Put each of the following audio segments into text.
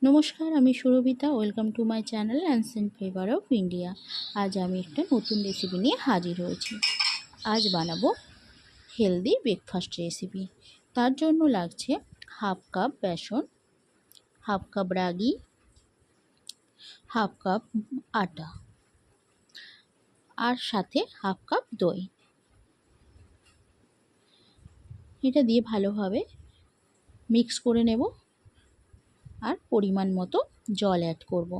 নমস্কার, আমি Surabhita. Welcome to my channel ancient flavour of India. আজ আমি একটা নতুন রেসিপি নিয়ে হাজির হয়েছি। আজ বানাবো হেলদি ব্রেকফাস্ট রেসিপি। তার জন্য লাগছে হাফ কাপ বেসন, হাফ কাপ রাগি, হাফ কাপ আটা আর সাথে হাফ কাপ দই। এটা দিয়ে ভালোভাবে মিক্স করে নেব আর পরিমাণ মতো জল অ্যাড করব।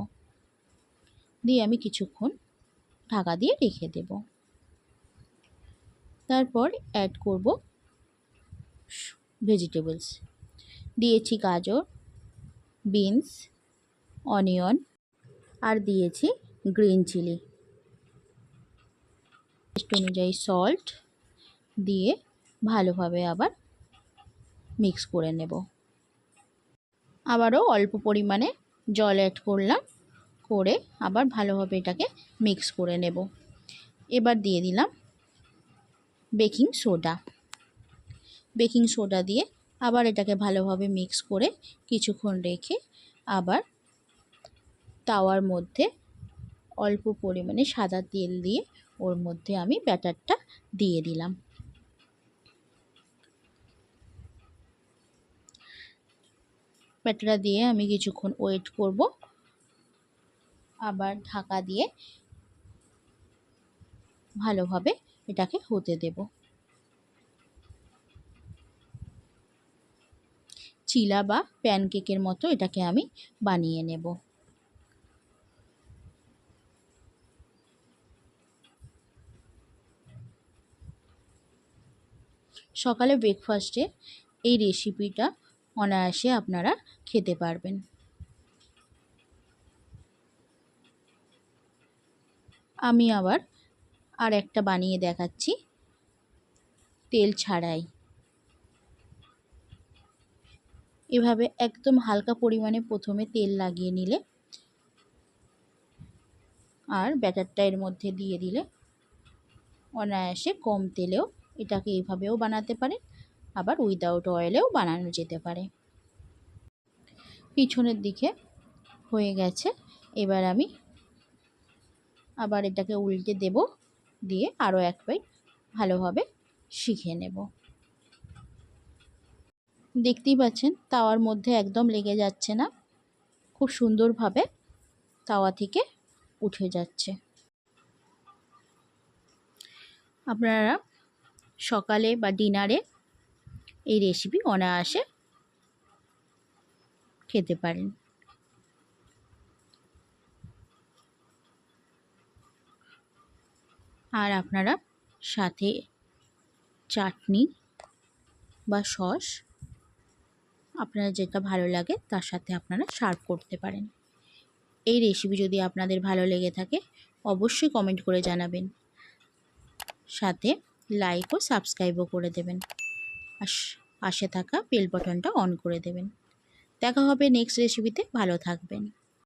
দিয়ে আমি কিছুক্ষণ ঢাকা দিয়ে রেখে দেব। তারপর অ্যাড করব ভেজিটেবলস। দিয়েছি গাজর, বিনস, অনিয়ন আর দিয়েছি গ্রিন চিলি। টেস্ট অনুযায়ী সল্ট দিয়ে ভালোভাবে আবার মিক্স করে নেব। আবারও অল্প পরিমাণে জল অ্যাড করলাম, করে আবার ভালোভাবে এটাকে মিক্স করে নেব। এবার দিয়ে দিলাম বেকিং সোডা। বেকিং সোডা দিয়ে আবার এটাকে ভালোভাবে মিক্স করে কিছুক্ষণ রেখে আবার তাওয়ার মধ্যে অল্প পরিমাণে সাদা তেল দিয়ে ওর মধ্যে আমি ব্যাটারটা দিয়ে দিলাম। ব্যাটারটা দিয়ে আমি কিছুক্ষণ ওয়েট করব, আবার ঢাকা দিয়ে ভালোভাবে এটাকে হতে দেব। চিলা বা প্যানকেকের মতো এটাকে আমি বানিয়ে নেব। সকালে ব্রেকফাস্টে এই রেসিপিটা অনায়াসে আপনারা খেতে পারবেন। আমি আবার আর একটা বানিয়ে দেখাচ্ছি তেল ছাড়াই। এভাবে একদম হালকা পরিমাণে প্রথমে তেল লাগিয়ে নিলে আর ব্যাটারটা এর মধ্যে দিয়ে দিলে অনায়াসে কম তেলেও এটাকে এইভাবেও বানাতে পারে, আবার উইদাউট অয়েলেও বানানো যেতে পারে। পিছনের দিকে হয়ে গেছে। এবার আমি আবার এটাকে উল্টে দেব, দিয়ে আরও এক পাই ভালোভাবে শিখে নেব। দেখতেই পাচ্ছেন তাওয়ার মধ্যে একদম লেগে যাচ্ছে না, খুব সুন্দরভাবে তাওয়া থেকে উঠে যাচ্ছে। আপনারা সকালে বা ডিনারে এই রেসিপি অনায়াসে খেতে পারেন। আর আপনারা সাথে চাটনি বা সস আপনার যেটা ভালো লাগে তার সাথে আপনারা সার্ভ করতে পারেন। এই রেসিপি যদি আপনাদের ভালো লেগে থাকে অবশ্যই কমেন্ট করে জানাবেন, সাথে লাইক ও সাবস্ক্রাইবও করে দেবেন, আর পাশে থাকা বেল বাটনটা অন করে দেবেন। দেখা হবে নেক্সট রেসিপিতে। ভালো থাকবেন।